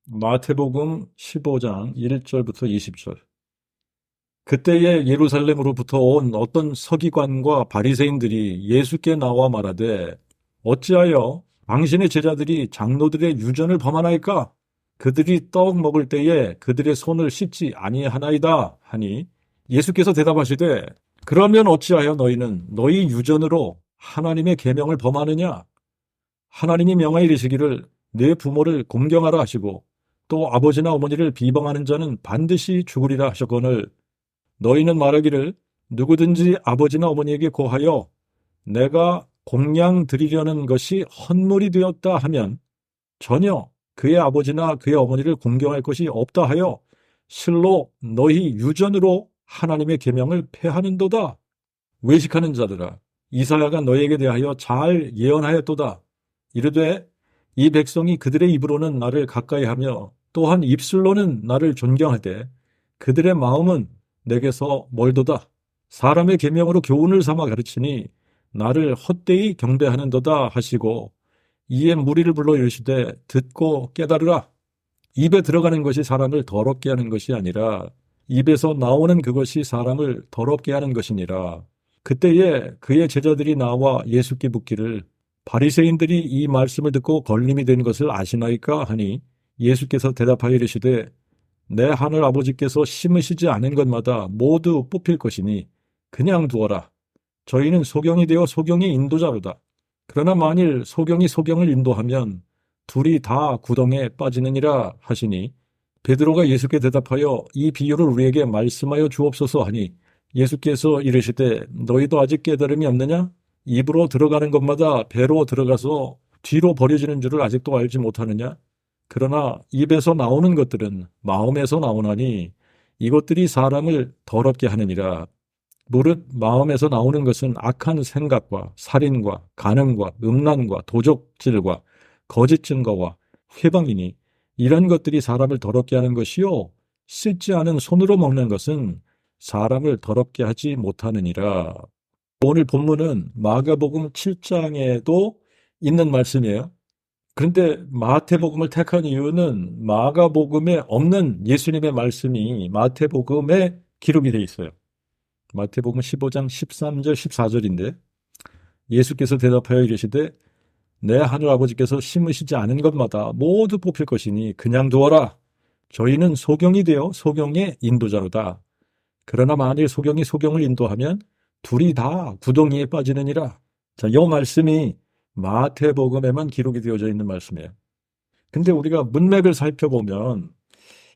마태복음 15장 1절부터 20절. 그때에 예루살렘으로부터 온 어떤 서기관과 바리새인들이 예수께 나와 말하되 어찌하여 당신의 제자들이 장로들의 유전을 범하나이까? 그들이 떡 먹을 때에 그들의 손을 씻지 아니하나이다 하니 예수께서 대답하시되 그러면 어찌하여 너희는 너희 유전으로 하나님의 계명을 범하느냐? 하나님이 명하여 이르시기를 내 부모를 공경하라 하시고 또 아버지나 어머니를 비방하는 자는 반드시 죽으리라 하셨거늘 너희는 말하기를 누구든지 아버지나 어머니에게 고하여 내가 공양 드리려는 것이 헛물이 되었다 하면 전혀 그의 아버지나 그의 어머니를 공경할 것이 없다 하여 실로 너희 유전으로 하나님의 계명을 폐하는도다. 외식하는 자들아 이사야가 너희에게 대하여 잘 예언하였도다. 이르되 이 백성이 그들의 입으로는 나를 가까이하며 또한 입술로는 나를 존경하되 그들의 마음은 내게서 멀도다. 사람의 계명으로 교훈을 삼아 가르치니 나를 헛되이 경배하는도다 하시고 이에 무리를 불러 이르시되 듣고 깨달으라. 입에 들어가는 것이 사람을 더럽게 하는 것이 아니라 입에서 나오는 그것이 사람을 더럽게 하는 것이니라. 그때에 그의 제자들이 나와 예수께 묻기를 바리새인들이 이 말씀을 듣고 걸림이 된 것을 아시나이까 하니 예수께서 대답하여 이르시되 내 하늘 아버지께서 심으시지 않은 것마다 모두 뽑힐 것이니 그냥 두어라. 저희는 소경이 되어 소경의 인도자로다. 그러나 만일 소경이 소경을 인도하면 둘이 다 구덩에 빠지느니라 하시니 베드로가 예수께 대답하여 이 비유를 우리에게 말씀하여 주옵소서 하니 예수께서 이르시되 너희도 아직 깨달음이 없느냐? 입으로 들어가는 것마다 배로 들어가서 뒤로 버려지는 줄을 아직도 알지 못하느냐? 그러나 입에서 나오는 것들은 마음에서 나오나니 이것들이 사람을 더럽게 하느니라. 무릇 마음에서 나오는 것은 악한 생각과 살인과 간음과 음란과 도적질과 거짓 증거와 회방이니 이런 것들이 사람을 더럽게 하는 것이요 씻지 않은 손으로 먹는 것은 사람을 더럽게 하지 못하느니라. 오늘 본문은 마가복음 7장에도 있는 말씀이에요. 그런데 마태복음을 택한 이유는 마가복음에 없는 예수님의 말씀이 마태복음에 기록이 되어 있어요. 마태복음 15장 13절 14절인데 예수께서 대답하여 이르시되 내 하늘 아버지께서 심으시지 않은 것마다 모두 뽑힐 것이니 그냥 두어라. 저희는 소경이 되어 소경의 인도자로다. 그러나 만일 소경이 소경을 인도하면 둘이 다 구덩이에 빠지느니라. 자, 이 말씀이 마태복음에만 기록이 되어져 있는 말씀이에요. 근데 우리가 문맥을 살펴보면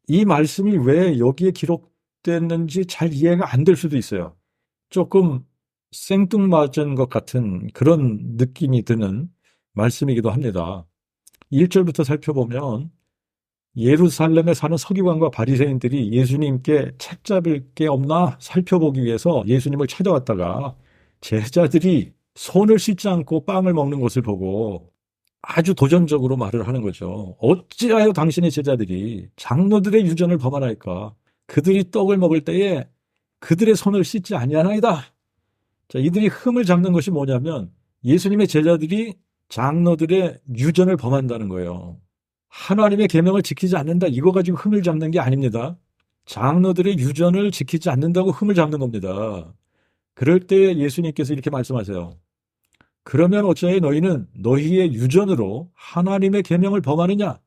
이 말씀이 왜 여기에 기록됐는지 잘 이해가 안 될 수도 있어요. 조금 생뚱맞은 것 같은 그런 느낌이 드는 말씀이기도 합니다. 1절부터 살펴보면 예루살렘에 사는 서기관과 바리새인들이 예수님께 책 잡을 게 없나 살펴보기 위해서 예수님을 찾아왔다가 제자들이 손을 씻지 않고 빵을 먹는 것을 보고 아주 도전적으로 말을 하는 거죠. 어찌하여 당신의 제자들이 장로들의 유전을 범하나이까? 그들이 떡을 먹을 때에 그들의 손을 씻지 아니하나이다. 자, 이들이 흠을 잡는 것이 뭐냐면 예수님의 제자들이 장로들의 유전을 범한다는 거예요. 하나님의 계명을 지키지 않는다. 이거 가지고 흠을 잡는 게 아닙니다. 장로들의 유전을 지키지 않는다고 흠을 잡는 겁니다. 그럴 때 예수님께서 이렇게 말씀하세요. 그러면 어찌하여 너희는 너희의 유전으로 하나님의 계명을 범하느냐?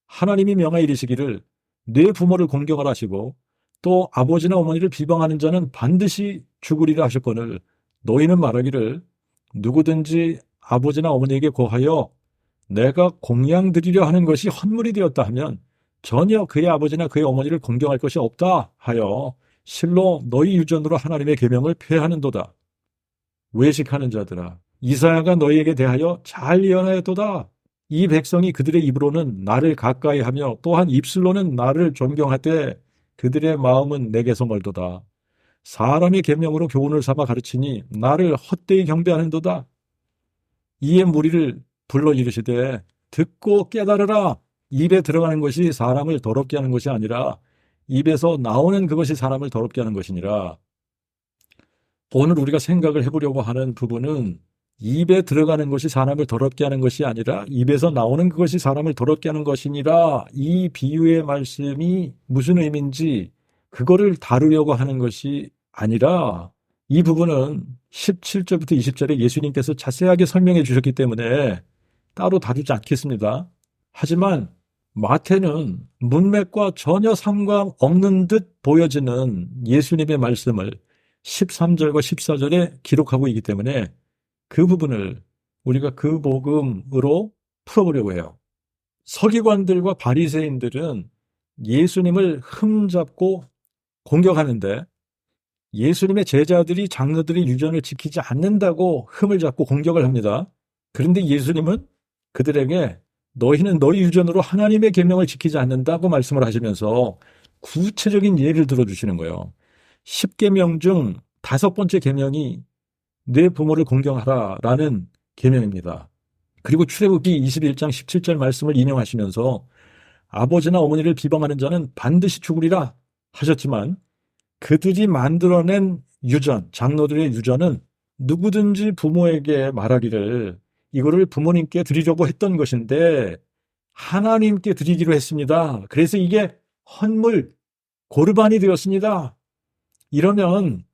하나님이 명하여 이르시기를 내 부모를 공경하라 하시고 또 아버지나 어머니를 비방하는 자는 반드시 죽으리라 하셨거늘 너희는 말하기를 누구든지 아버지나 어머니에게 고하여 내가 공양 드리려 하는 것이 헛물이 되었다 하면 전혀 그의 아버지나 그의 어머니를 공경할 것이 없다 하여 실로 너희 유전으로 하나님의 계명을 폐하는도다. 외식하는 자들아 이사야가 너희에게 대하여 잘 예언하였도다. 이 백성이 그들의 입으로는 나를 가까이하며 또한 입술로는 나를 존경하되 그들의 마음은 내게서 멀도다. 사람의 계명으로 교훈을 삼아 가르치니 나를 헛되이 경배하는도다. 이에 무리를 불러 이르시되 듣고 깨달으라. 입에 들어가는 것이 사람을 더럽게 하는 것이 아니라 입에서 나오는 그것이 사람을 더럽게 하는 것이니라. 오늘 우리가 생각을 해보려고 하는 부분은 입에 들어가는 것이 사람을 더럽게 하는 것이 아니라 입에서 나오는 그것이 사람을 더럽게 하는 것이니라. 이 비유의 말씀이 무슨 의미인지 그거를 다루려고 하는 것이 아니라 이 부분은 17절부터 20절에 예수님께서 자세하게 설명해 주셨기 때문에 따로 다루지 않겠습니다. 하지만 마태는 문맥과 전혀 상관없는 듯 보여지는 예수님의 말씀을 13절과 14절에 기록하고 있기 때문에 그 부분을 우리가 그 복음으로 풀어보려고 해요. 서기관들과 바리새인들은 예수님을 흠잡고 공격하는데 예수님의 제자들이 장로들이 유전을 지키지 않는다고 흠을 잡고 공격을 합니다. 그런데 예수님은 그들에게 너희는 너희 유전으로 하나님의 계명을 지키지 않는다고 말씀을 하시면서 구체적인 예를 들어주시는 거예요. 10계명 중 5번째 계명이 내 부모를 공경하라라는 계명입니다. 그리고 출애굽기 21장 17절 말씀을 인용하시면서 아버지나 어머니를 비방하는 자는 반드시 죽으리라 하셨지만 그들이 만들어낸 유전, 장로들의 유전은 누구든지 부모에게 말하기를 이거를 부모님께 드리려고 했던 것인데 하나님께 드리기로 했습니다. 그래서 이게 헌물, 고르반이 되었습니다. 이러면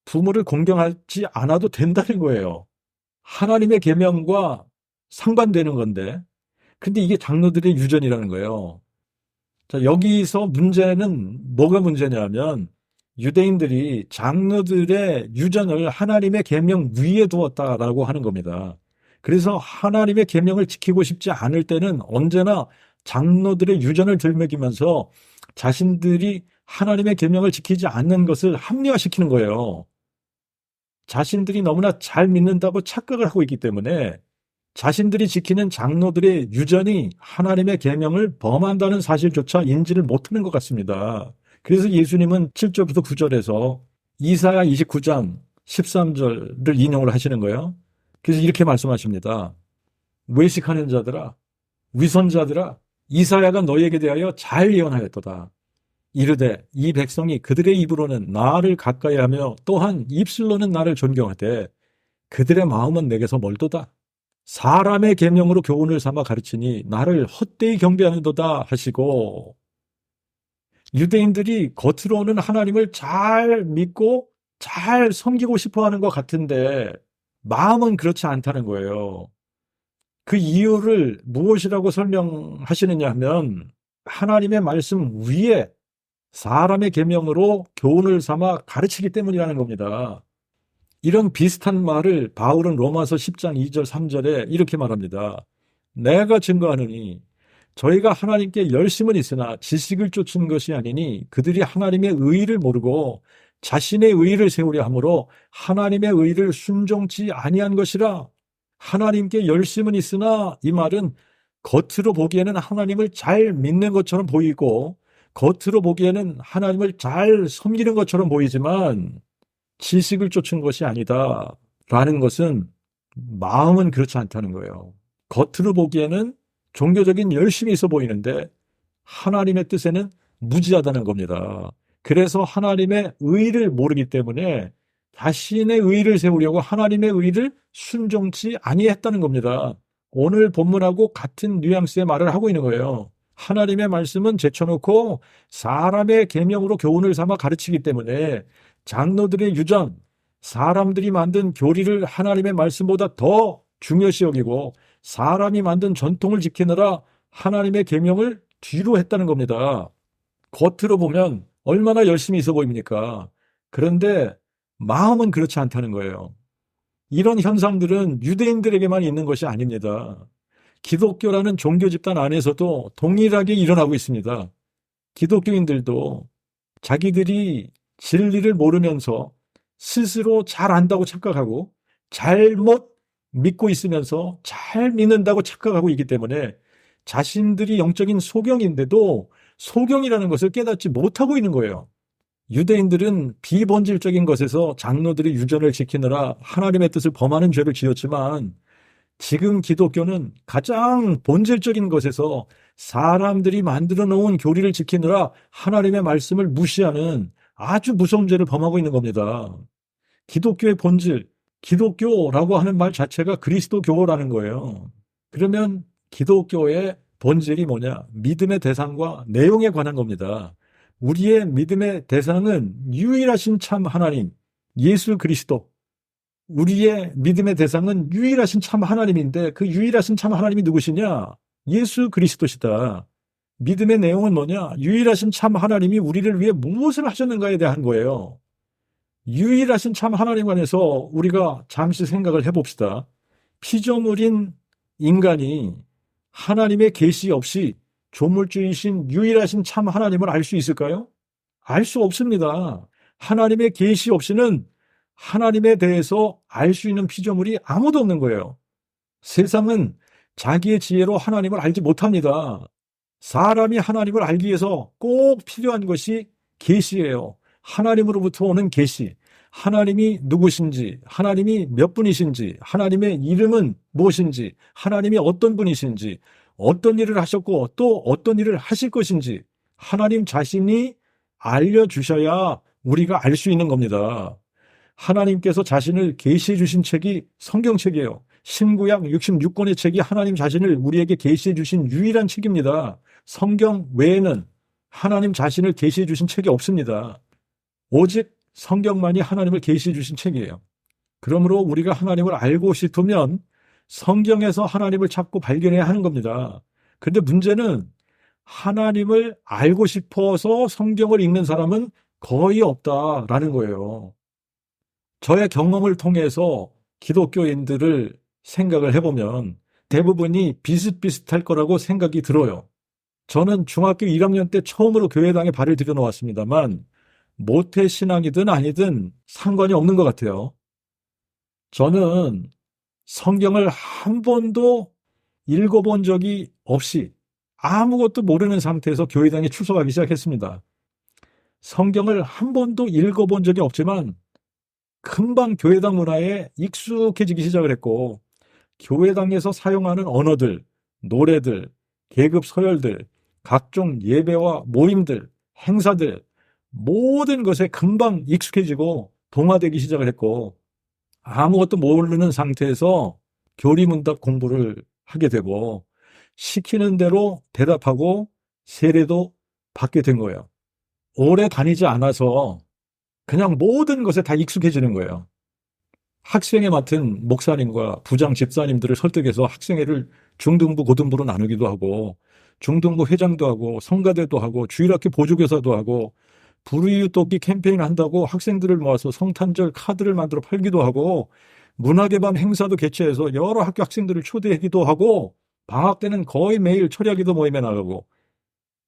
부모를 공경하지 않아도 된다는 거예요. 하나님의 계명과 상반되는 건데. 근데 이게 장로들의 유전이라는 거예요. 자, 여기서 문제는 뭐가 문제냐면 유대인들이 장로들의 유전을 하나님의 계명 위에 두었다라고 하는 겁니다. 그래서 하나님의 계명을 지키고 싶지 않을 때는 언제나 장로들의 유전을 들먹이면서 자신들이 하나님의 계명을 지키지 않는 것을 합리화시키는 거예요. 자신들이 너무나 잘 믿는다고 착각을 하고 있기 때문에 자신들이 지키는 장로들의 유전이 하나님의 계명을 범한다는 사실조차 인지를 못하는 것 같습니다. 그래서 예수님은 7절부터 9절에서 이사야 29장 13절을 인용을 하시는 거예요. 그래서 이렇게 말씀하십니다. 외식하는 자들아, 위선자들아, 이사야가 너희에게 대하여 잘 예언하였도다. 이르되 이 백성이 그들의 입으로는 나를 가까이 하며 또한 입술로는 나를 존경하되 그들의 마음은 내게서 멀도다. 사람의 계명으로 교훈을 삼아 가르치니 나를 헛되이 경배하는도다 하시고 유대인들이 겉으로는 하나님을 잘 믿고 잘 섬기고 싶어하는 것 같은데 마음은 그렇지 않다는 거예요. 그 이유를 무엇이라고 설명하시느냐 하면 하나님의 말씀 위에 사람의 계명으로 교훈을 삼아 가르치기 때문이라는 겁니다. 이런 비슷한 말을 바울은 로마서 10장 2절 3절에 이렇게 말합니다. 내가 증거하노니 저희가 하나님께 열심은 있으나 지식을 쫓은 것이 아니니 그들이 하나님의 의의를 모르고 자신의 의의를 세우려 함으로 하나님의 의의를 순종치 아니한 것이라. 하나님께 열심은 있으나 이 말은 겉으로 보기에는 하나님을 잘 믿는 것처럼 보이고 겉으로 보기에는 하나님을 잘 섬기는 것처럼 보이지만 지식을 쫓은 것이 아니다 라는 것은 마음은 그렇지 않다는 거예요. 겉으로 보기에는 종교적인 열심이 있어 보이는데 하나님의 뜻에는 무지하다는 겁니다. 그래서 하나님의 의의를 모르기 때문에 자신의 의의를 세우려고 하나님의 의의를 순종치 아니했다는 겁니다. 오늘 본문하고 같은 뉘앙스의 말을 하고 있는 거예요. 하나님의 말씀은 제쳐놓고 사람의 계명으로 교훈을 삼아 가르치기 때문에 장로들의 유전, 사람들이 만든 교리를 하나님의 말씀보다 더 중요시 여기고 사람이 만든 전통을 지키느라 하나님의 계명을 뒤로 했다는 겁니다. 겉으로 보면 얼마나 열심히 있어 보입니까? 그런데 마음은 그렇지 않다는 거예요. 이런 현상들은 유대인들에게만 있는 것이 아닙니다. 기독교라는 종교 집단 안에서도 동일하게 일어나고 있습니다. 기독교인들도 자기들이 진리를 모르면서 스스로 잘 안다고 착각하고 잘못 믿고 있으면서 잘 믿는다고 착각하고 있기 때문에 자신들이 영적인 소경인데도 소경이라는 것을 깨닫지 못하고 있는 거예요. 유대인들은 비본질적인 것에서 장로들이 유전을 지키느라 하나님의 뜻을 범하는 죄를 지었지만 지금 기독교는 가장 본질적인 것에서 사람들이 만들어 놓은 교리를 지키느라 하나님의 말씀을 무시하는 아주 무서운 죄를 범하고 있는 겁니다. 기독교의 본질, 기독교라고 하는 말 자체가 그리스도교라는 거예요. 그러면 기독교의 본질이 뭐냐? 믿음의 대상과 내용에 관한 겁니다. 우리의 믿음의 대상은 유일하신 참 하나님, 예수 그리스도. 우리의 믿음의 대상은 유일하신 참 하나님인데 그 유일하신 참 하나님이 누구시냐? 예수 그리스도시다. 믿음의 내용은 뭐냐? 유일하신 참 하나님이 우리를 위해 무엇을 하셨는가에 대한 거예요. 유일하신 참 하나님 안에서 우리가 잠시 생각을 해봅시다. 피조물인 인간이 하나님의 계시 없이 조물주이신 유일하신 참 하나님을 알 수 있을까요? 알 수 없습니다. 하나님의 계시 없이는 하나님에 대해서 알 수 있는 피조물이 아무도 없는 거예요. 세상은 자기의 지혜로 하나님을 알지 못합니다. 사람이 하나님을 알기 위해서 꼭 필요한 것이 계시예요. 하나님으로부터 오는 계시. 하나님이 누구신지, 하나님이 몇 분이신지, 하나님의 이름은 무엇인지, 하나님이 어떤 분이신지, 어떤 일을 하셨고 또 어떤 일을 하실 것인지 하나님 자신이 알려주셔야 우리가 알 수 있는 겁니다. 하나님께서 자신을 계시해 주신 책이 성경책이에요. 신구약 66권의 책이 하나님 자신을 우리에게 계시해 주신 유일한 책입니다. 성경 외에는 하나님 자신을 계시해 주신 책이 없습니다. 오직 성경만이 하나님을 계시해 주신 책이에요. 그러므로 우리가 하나님을 알고 싶으면 성경에서 하나님을 찾고 발견해야 하는 겁니다. 그런데 문제는 하나님을 알고 싶어서 성경을 읽는 사람은 거의 없다라는 거예요. 저의 경험을 통해서 기독교인들을 생각을 해보면 대부분이 비슷비슷할 거라고 생각이 들어요. 저는 중학교 1학년 때 처음으로 교회당에 발을 들여놓았습니다만 모태신앙이든 아니든 상관이 없는 것 같아요. 저는 성경을 한 번도 읽어본 적이 없이 아무것도 모르는 상태에서 교회당에 출석하기 시작했습니다. 성경을 한 번도 읽어본 적이 없지만 금방 교회당 문화에 익숙해지기 시작을 했고 교회당에서 사용하는 언어들, 노래들, 계급 서열들, 각종 예배와 모임들, 행사들 모든 것에 금방 익숙해지고 동화되기 시작을 했고 아무것도 모르는 상태에서 교리문답 공부를 하게 되고 시키는 대로 대답하고 세례도 받게 된 거예요. 오래 다니지 않아서 그냥 모든 것에 다 익숙해지는 거예요. 학생회 맡은 목사님과 부장 집사님들을 설득해서 학생회를 중등부, 고등부로 나누기도 하고 중등부 회장도 하고 성가대도 하고 주일학교 보조교사도 하고 불우이웃 돕기 캠페인을 한다고 학생들을 모아서 성탄절 카드를 만들어 팔기도 하고 문학의 밤 행사도 개최해서 여러 학교 학생들을 초대하기도 하고 방학 때는 거의 매일 철야기도 모임에 나가고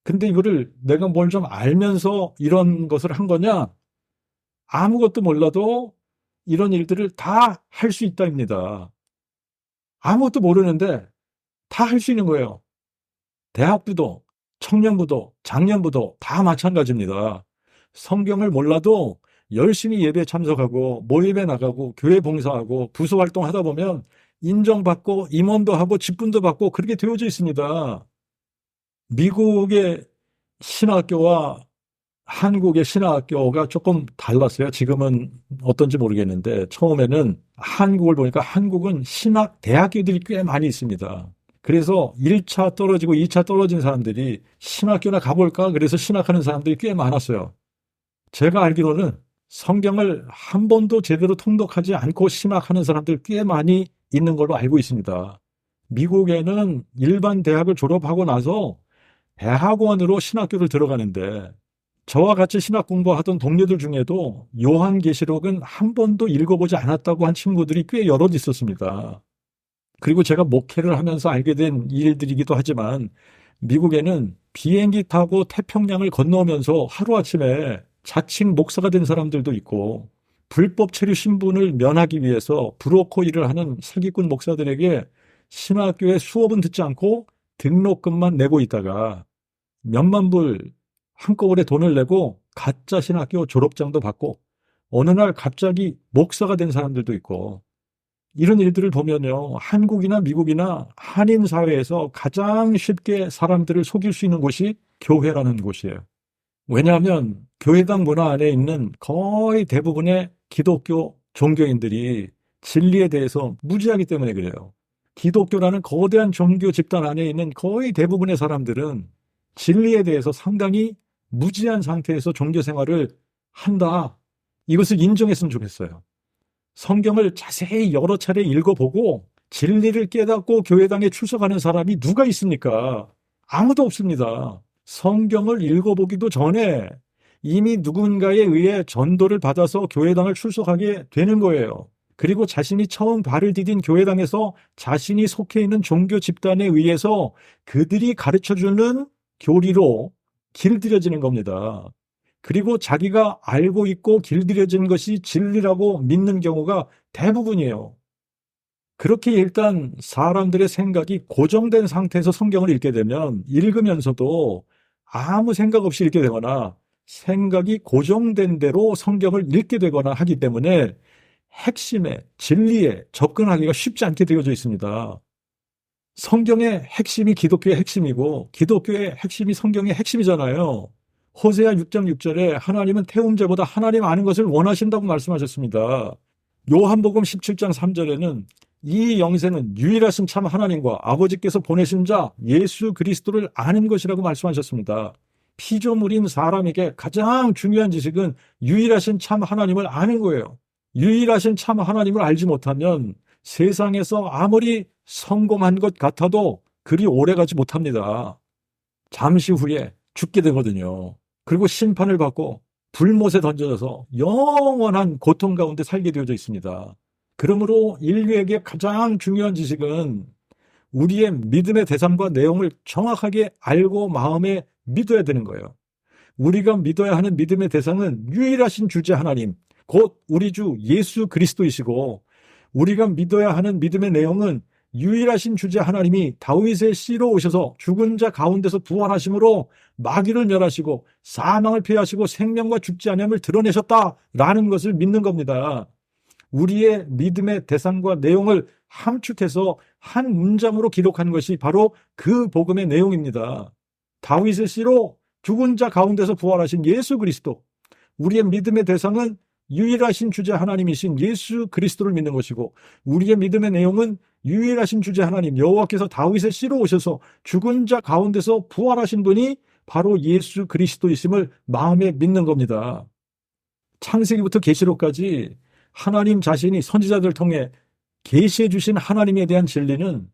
근데 이거를 내가 뭘 좀 알면서 이런 것을 한 거냐? 아무것도 몰라도 이런 일들을 다 할 수 있다입니다. 아무것도 모르는데 다 할 수 있는 거예요. 대학부도, 청년부도, 장년부도 다 마찬가지입니다. 성경을 몰라도 열심히 예배에 참석하고 모임에 나가고 교회 봉사하고 부서 활동하다 보면 인정받고 임원도 하고 직분도 받고 그렇게 되어져 있습니다. 미국의 신학교와 한국의 신학교가 조금 달랐어요. 지금은 어떤지 모르겠는데 처음에는 한국을 보니까 한국은 신학 대학교들이 꽤 많이 있습니다. 그래서 1차 떨어지고 2차 떨어진 사람들이 신학교나 가볼까? 그래서 신학하는 사람들이 꽤 많았어요. 제가 알기로는 성경을 한 번도 제대로 통독하지 않고 신학하는 사람들 꽤 많이 있는 걸로 알고 있습니다. 미국에는 일반 대학을 졸업하고 나서 대학원으로 신학교를 들어가는데 저와 같이 신학 공부하던 동료들 중에도 요한계시록은 한 번도 읽어보지 않았다고 한 친구들이 꽤 여럿 있었습니다. 그리고 제가 목회를 하면서 알게 된 일들이기도 하지만 미국에는 비행기 타고 태평양을 건너오면서 하루아침에 자칭 목사가 된 사람들도 있고 불법 체류 신분을 면하기 위해서 브로커 일을 하는 사기꾼 목사들에게 신학교에 수업은 듣지 않고 등록금만 내고 있다가 몇만 불 한꺼번에 돈을 내고 가짜 신학교 졸업장도 받고 어느 날 갑자기 목사가 된 사람들도 있고 이런 일들을 보면요. 한국이나 미국이나 한인 사회에서 가장 쉽게 사람들을 속일 수 있는 곳이 교회라는 곳이에요. 왜냐하면 교회당 문화 안에 있는 거의 대부분의 기독교 종교인들이 진리에 대해서 무지하기 때문에 그래요. 기독교라는 거대한 종교 집단 안에 있는 거의 대부분의 사람들은 진리에 대해서 상당히 무지한 상태에서 종교 생활을 한다. 이것을 인정했으면 좋겠어요. 성경을 자세히 여러 차례 읽어보고 진리를 깨닫고 교회당에 출석하는 사람이 누가 있습니까? 아무도 없습니다. 성경을 읽어보기도 전에 이미 누군가에 의해 전도를 받아서 교회당을 출석하게 되는 거예요. 그리고 자신이 처음 발을 디딘 교회당에서 자신이 속해 있는 종교 집단에 의해서 그들이 가르쳐주는 교리로 길들여지는 겁니다. 그리고 자기가 알고 있고 길들여진 것이 진리라고 믿는 경우가 대부분이에요. 그렇게 일단 사람들의 생각이 고정된 상태에서 성경을 읽게 되면 읽으면서도 아무 생각 없이 읽게 되거나 생각이 고정된 대로 성경을 읽게 되거나 하기 때문에 핵심에, 진리에 접근하기가 쉽지 않게 되어져 있습니다. 성경의 핵심이 기독교의 핵심이고 기독교의 핵심이 성경의 핵심이잖아요. 호세아 6장 6절에 하나님은 태음제보다 하나님 아는 것을 원하신다고 말씀하셨습니다. 요한복음 17장 3절에는 이 영생은 유일하신 참 하나님과 아버지께서 보내신 자 예수 그리스도를 아는 것이라고 말씀하셨습니다. 피조물인 사람에게 가장 중요한 지식은 유일하신 참 하나님을 아는 거예요. 유일하신 참 하나님을 알지 못하면 세상에서 아무리 성공한 것 같아도 그리 오래가지 못합니다. 잠시 후에 죽게 되거든요. 그리고 심판을 받고 불못에 던져져서 영원한 고통 가운데 살게 되어져 있습니다. 그러므로 인류에게 가장 중요한 지식은 우리의 믿음의 대상과 내용을 정확하게 알고 마음에 믿어야 되는 거예요. 우리가 믿어야 하는 믿음의 대상은 유일하신 주제 하나님, 곧 우리 주 예수 그리스도이시고, 우리가 믿어야 하는 믿음의 내용은 유일하신 주제 하나님이 다윗의 씨로 오셔서 죽은 자 가운데서 부활하심으로 마귀를 멸하시고 사망을 피하시고 생명과 죽지 아니함을 드러내셨다라는 것을 믿는 겁니다. 우리의 믿음의 대상과 내용을 함축해서 한 문장으로 기록한 것이 바로 그 복음의 내용입니다. 다윗의 씨로 죽은 자 가운데서 부활하신 예수 그리스도. 우리의 믿음의 대상은 유일하신 주제 하나님이신 예수 그리스도를 믿는 것이고, 우리의 믿음의 내용은 유일하신 주제 하나님 여호와께서 다윗의 씨로 오셔서 죽은 자 가운데서 부활하신 분이 바로 예수 그리스도이심을 마음에 믿는 겁니다. 창세기부터 계시록까지 하나님 자신이 선지자들을 통해 계시해 주신 하나님에 대한 진리는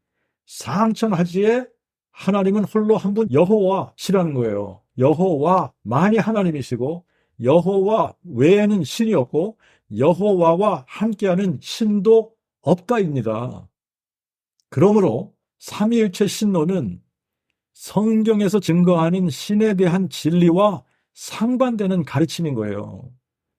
상천하지에 하나님은 홀로 한 분 여호와시라는 거예요. 여호와만이 하나님이시고 여호와 외에는 신이 없고 여호와와 함께하는 신도 없다입니다. 그러므로 삼위일체 신론은 성경에서 증거하는 신에 대한 진리와 상반되는 가르침인 거예요.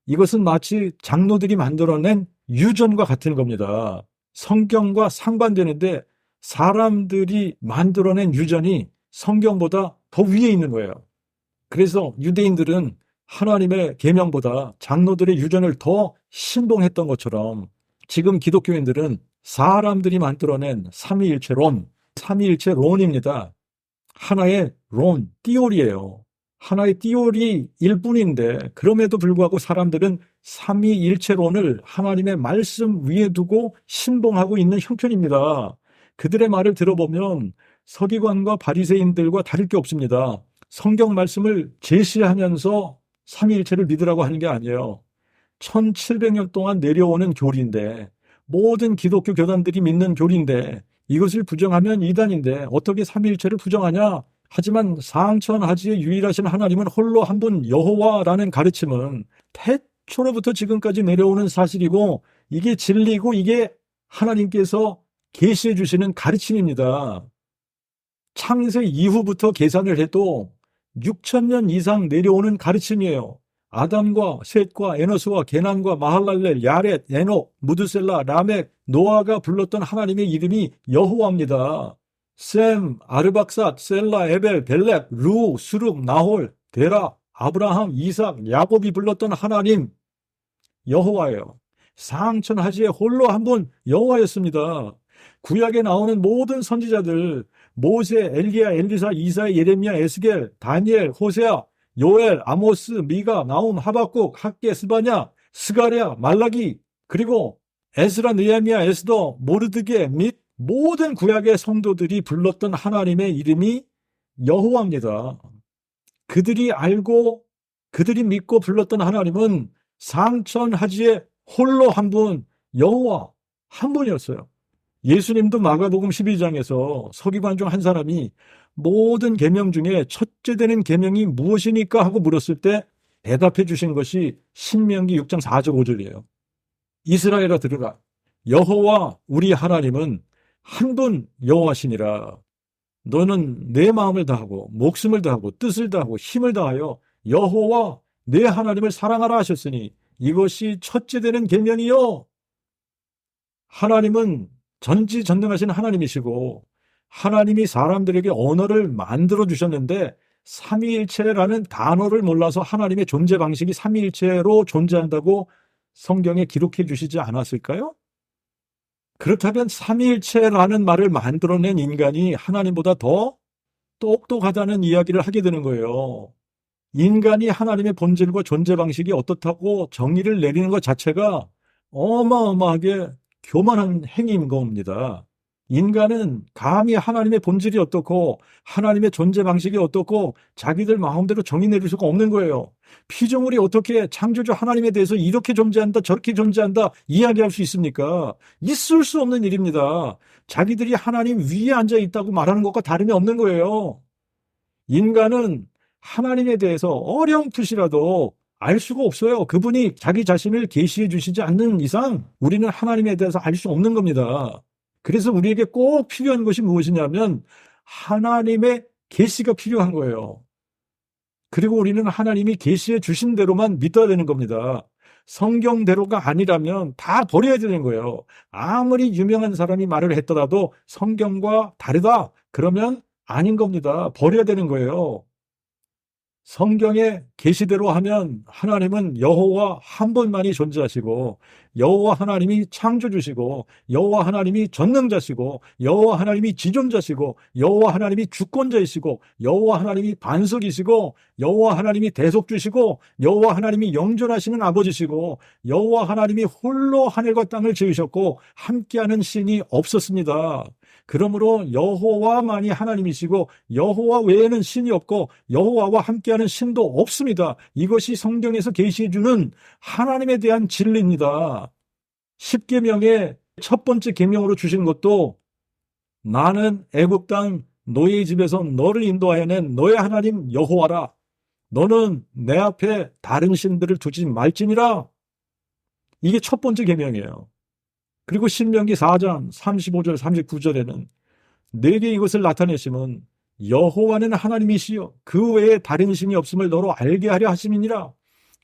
이것은 마치 장로들이 만들어낸 유전과 같은 겁니다. 성경과 상반되는데 사람들이 만들어낸 유전이 성경보다 더 위에 있는 거예요. 그래서 유대인들은 하나님의 계명보다 장로들의 유전을 더 신봉했던 것처럼 지금 기독교인들은 사람들이 만들어낸 삼위일체론, 삼위일체론입니다. 하나의 론, 띠오리예요. 하나의 띠오리일 뿐인데 그럼에도 불구하고 사람들은 삼위일체론을 하나님의 말씀 위에 두고 신봉하고 있는 형편입니다. 그들의 말을 들어보면 서기관과 바리새인들과 다를 게 없습니다. 성경 말씀을 제시하면서 삼위일체를 믿으라고 하는 게 아니에요. 1700년 동안 내려오는 교리인데, 모든 기독교 교단들이 믿는 교리인데 이것을 부정하면 이단인데 어떻게 삼위일체를 부정하냐? 하지만 상천하지에 유일하신 하나님은 홀로 한 분 여호와라는 가르침은 태초로부터 지금까지 내려오는 사실이고 이게 진리고 이게 하나님께서 계시해 주시는 가르침입니다. 창세 이후부터 계산을 해도 6,000년 이상 내려오는 가르침이에요. 아담과 셋과 에노스와 게남과 마할랄렐, 야렛, 에녹, 무드셀라, 라멕, 노아가 불렀던 하나님의 이름이 여호와입니다. 셈, 아르박삿, 셀라, 에벨, 벨렉, 루, 수룩, 나홀, 데라, 아브라함, 이삭, 야곱이 불렀던 하나님 여호와예요. 상천하지에 홀로 한 분 여호와였습니다. 구약에 나오는 모든 선지자들, 모세, 엘리야, 엘리사, 이사야, 예레미야, 에스겔, 다니엘, 호세아, 요엘, 아모스, 미가, 나움, 하박국, 학개, 스바냐, 스가랴, 말라기, 그리고 에스라, 느헤미야, 에스더, 모르드게 및 모든 구약의 성도들이 불렀던 하나님의 이름이 여호와입니다. 그들이 알고 그들이 믿고 불렀던 하나님은 상천하지에 홀로 한 분, 여호와 한 분이었어요. 예수님도 마가복음 12장에서 서기관 중 한 사람이 모든 계명 중에 첫째 되는 계명이 무엇이니까 하고 물었을 때 대답해 주신 것이 신명기 6장 4절 5절이에요. 이스라엘아 들으라. 여호와 우리 하나님은 한 분 여호와시니라. 너는 내 마음을 다하고 목숨을 다하고 뜻을 다하고 힘을 다하여 여호와 내 하나님을 사랑하라 하셨으니 이것이 첫째 되는 계명이요. 하나님은 전지전능하신 하나님이시고 하나님이 사람들에게 언어를 만들어 주셨는데 삼위일체라는 단어를 몰라서 하나님의 존재 방식이 삼위일체로 존재한다고 성경에 기록해 주시지 않았을까요? 그렇다면 삼위일체라는 말을 만들어낸 인간이 하나님보다 더 똑똑하다는 이야기를 하게 되는 거예요. 인간이 하나님의 본질과 존재 방식이 어떻다고 정의를 내리는 것 자체가 어마어마하게 교만한 행위인 겁니다. 인간은 감히 하나님의 본질이 어떻고 하나님의 존재 방식이 어떻고 자기들 마음대로 정의 내릴 수가 없는 거예요. 피조물이 어떻게 창조주 하나님에 대해서 이렇게 존재한다 저렇게 존재한다 이야기할 수 있습니까? 있을 수 없는 일입니다. 자기들이 하나님 위에 앉아 있다고 말하는 것과 다름이 없는 거예요. 인간은 하나님에 대해서 어렴풋이라도 알 수가 없어요. 그분이 자기 자신을 계시해 주시지 않는 이상 우리는 하나님에 대해서 알 수 없는 겁니다. 그래서 우리에게 꼭 필요한 것이 무엇이냐면 하나님의 계시가 필요한 거예요. 그리고 우리는 하나님이 계시해 주신 대로만 믿어야 되는 겁니다. 성경대로가 아니라면 다 버려야 되는 거예요. 아무리 유명한 사람이 말을 했더라도 성경과 다르다 그러면 아닌 겁니다. 버려야 되는 거예요. 성경의 계시대로 하면 하나님은 여호와 한 분만이 존재하시고 여호와 하나님이 창조주시고 여호와 하나님이 전능자시고 여호와 하나님이 지존자시고 여호와 하나님이 주권자이시고 여호와 하나님이 반석이시고 여호와 하나님이 대속주시고 여호와 하나님이 영존하시는 아버지시고 여호와 하나님이 홀로 하늘과 땅을 지으셨고 함께하는 신이 없었습니다. 그러므로 여호와만이 하나님이시고 여호와 외에는 신이 없고 여호와와 함께하는 신도 없습니다. 이것이 성경에서 계시해 주는 하나님에 대한 진리입니다. 십계명의 첫 번째 계명으로 주신 것도 나는 애굽 땅 너희의 집에서 너를 인도하여 낸 너의 하나님 여호와라. 너는 내 앞에 다른 신들을 두지 말지니라. 이게 첫 번째 계명이에요. 그리고 신명기 4장 35절 39절에는 내게 이것을 나타내심은 여호와는 하나님이시요 그 외에 다른 신이 없음을 너로 알게 하려 하심이니라.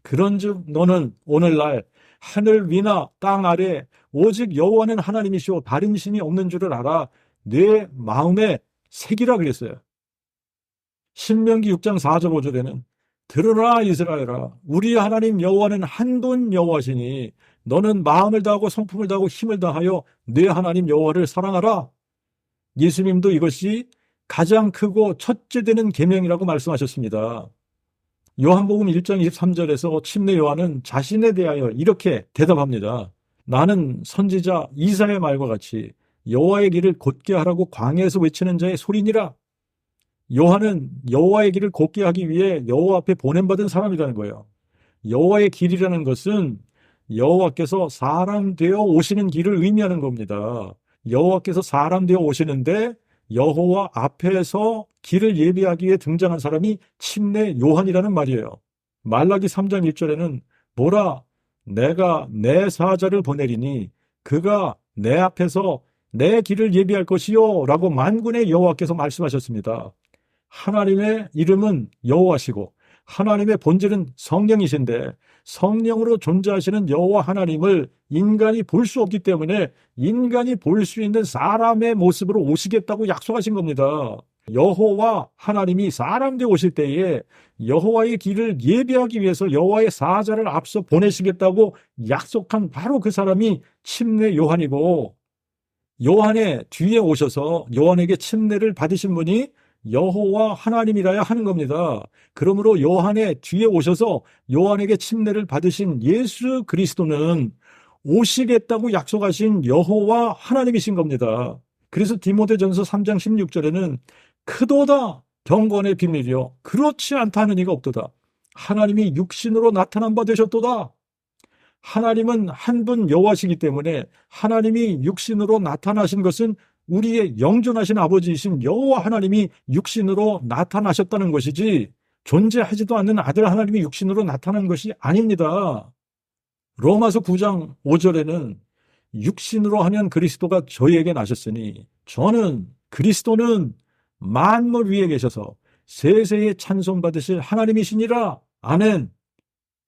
그런즉 너는 오늘날 하늘 위나 땅 아래 오직 여호와는 하나님이시오 다른 신이 없는 줄을 알아 내 마음에 새기라 그랬어요. 신명기 6장 4절 5절에는 들으라 이스라엘아 우리 하나님 여호와는 한 분 여호와시니 너는 마음을 다하고 성품을 다하고 힘을 다하여 내 하나님 여호와를 사랑하라. 예수님도 이것이 가장 크고 첫째 되는 계명이라고 말씀하셨습니다. 요한복음 1장 23절에서 침례 요한은 자신에 대하여 이렇게 대답합니다. 나는 선지자 이사야의 말과 같이 여호와의 길을 곧게 하라고 광야에서 외치는 자의 소리니라. 요한은 여호와의 길을 곧게 하기 위해 여호와 앞에 보냄받은 사람이라는 거예요. 여호와의 길이라는 것은 여호와께서 사람 되어 오시는 길을 의미하는 겁니다. 여호와께서 사람 되어 오시는데 여호와 앞에서 길을 예비하기 위해 등장한 사람이 침례 요한이라는 말이에요. 말라기 3장 1절에는 보라 내가 내 사자를 보내리니 그가 내 앞에서 내 길을 예비할 것이요 라고 만군의 여호와께서 말씀하셨습니다. 하나님의 이름은 여호와시고 하나님의 본질은 성령이신데 성령으로 존재하시는 여호와 하나님을 인간이 볼 수 없기 때문에 인간이 볼 수 있는 사람의 모습으로 오시겠다고 약속하신 겁니다. 여호와 하나님이 사람 되어 오실 때에 여호와의 길을 예비하기 위해서 여호와의 사자를 앞서 보내시겠다고 약속한 바로 그 사람이 침례 요한이고 요한의 뒤에 오셔서 요한에게 침례를 받으신 분이 여호와 하나님이라야 하는 겁니다. 그러므로 요한의 뒤에 오셔서 요한에게 침례를 받으신 예수 그리스도는 오시겠다고 약속하신 여호와 하나님이신 겁니다. 그래서 디모데전서 3장 16절에는 크도다 경건의 비밀이요 그렇지 않다 하는 이가 없도다. 하나님이 육신으로 나타난 바 되셨도다. 하나님은 한 분 여호와시기 때문에 하나님이 육신으로 나타나신 것은 우리의 영존하신 아버지이신 여호와 하나님이 육신으로 나타나셨다는 것이지 존재하지도 않는 아들 하나님이 육신으로 나타난 것이 아닙니다. 로마서 9장 5절에는 육신으로 하면 그리스도가 저희에게 나셨으니 저는 그리스도는 만물 위에 계셔서 세세에 찬송받으실 하나님이시니라. 아멘.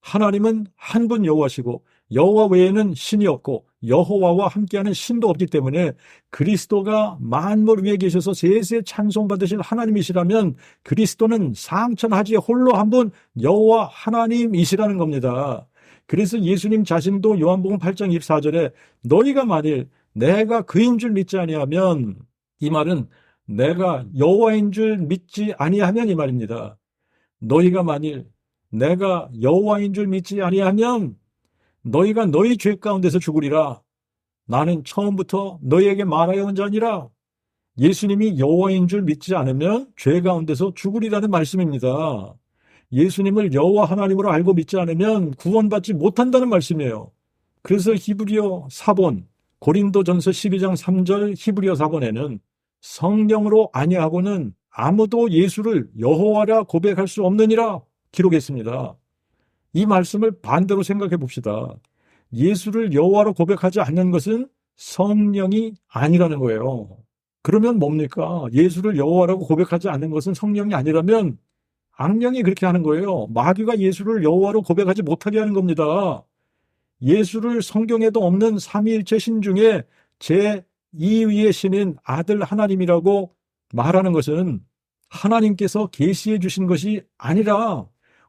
하나님은 한 분 여호와시고 여호와 외에는 신이 없고 여호와와 함께하는 신도 없기 때문에 그리스도가 만물 위에 계셔서 세세 찬송받으실 하나님이시라면 그리스도는 상천하지에 홀로 한 분 여호와 하나님이시라는 겁니다. 그래서 예수님 자신도 요한복음 8장 24절에 너희가 만일 내가 그인 줄 믿지 아니하면, 이 말은 내가 여호와인 줄 믿지 아니하면 이 말입니다. 너희가 만일 내가 여호와인 줄 믿지 아니하면 너희가 너희 죄 가운데서 죽으리라. 나는 처음부터 너희에게 말하여 온 자니라. 예수님이 여호와인 줄 믿지 않으면 죄 가운데서 죽으리라는 말씀입니다. 예수님을 여호와 하나님으로 알고 믿지 않으면 구원받지 못한다는 말씀이에요. 그래서 히브리어 4본, 고린도전서 12장 3절 히브리어 4본에는 성령으로 아니하고는 아무도 예수를 여호와라 고백할 수 없느니라 기록했습니다. 이 말씀을 반대로 생각해 봅시다. 예수를 여호와로 고백하지 않는 것은 성령이 아니라는 거예요. 그러면 뭡니까? 예수를 여호와라고 고백하지 않는 것은 성령이 아니라면 악령이 그렇게 하는 거예요. 마귀가 예수를 여호와로 고백하지 못하게 하는 겁니다. 예수를 성경에도 없는 삼위일체 신 중에 제2위의 신인 아들 하나님이라고 말하는 것은 하나님께서 계시해 주신 것이 아니라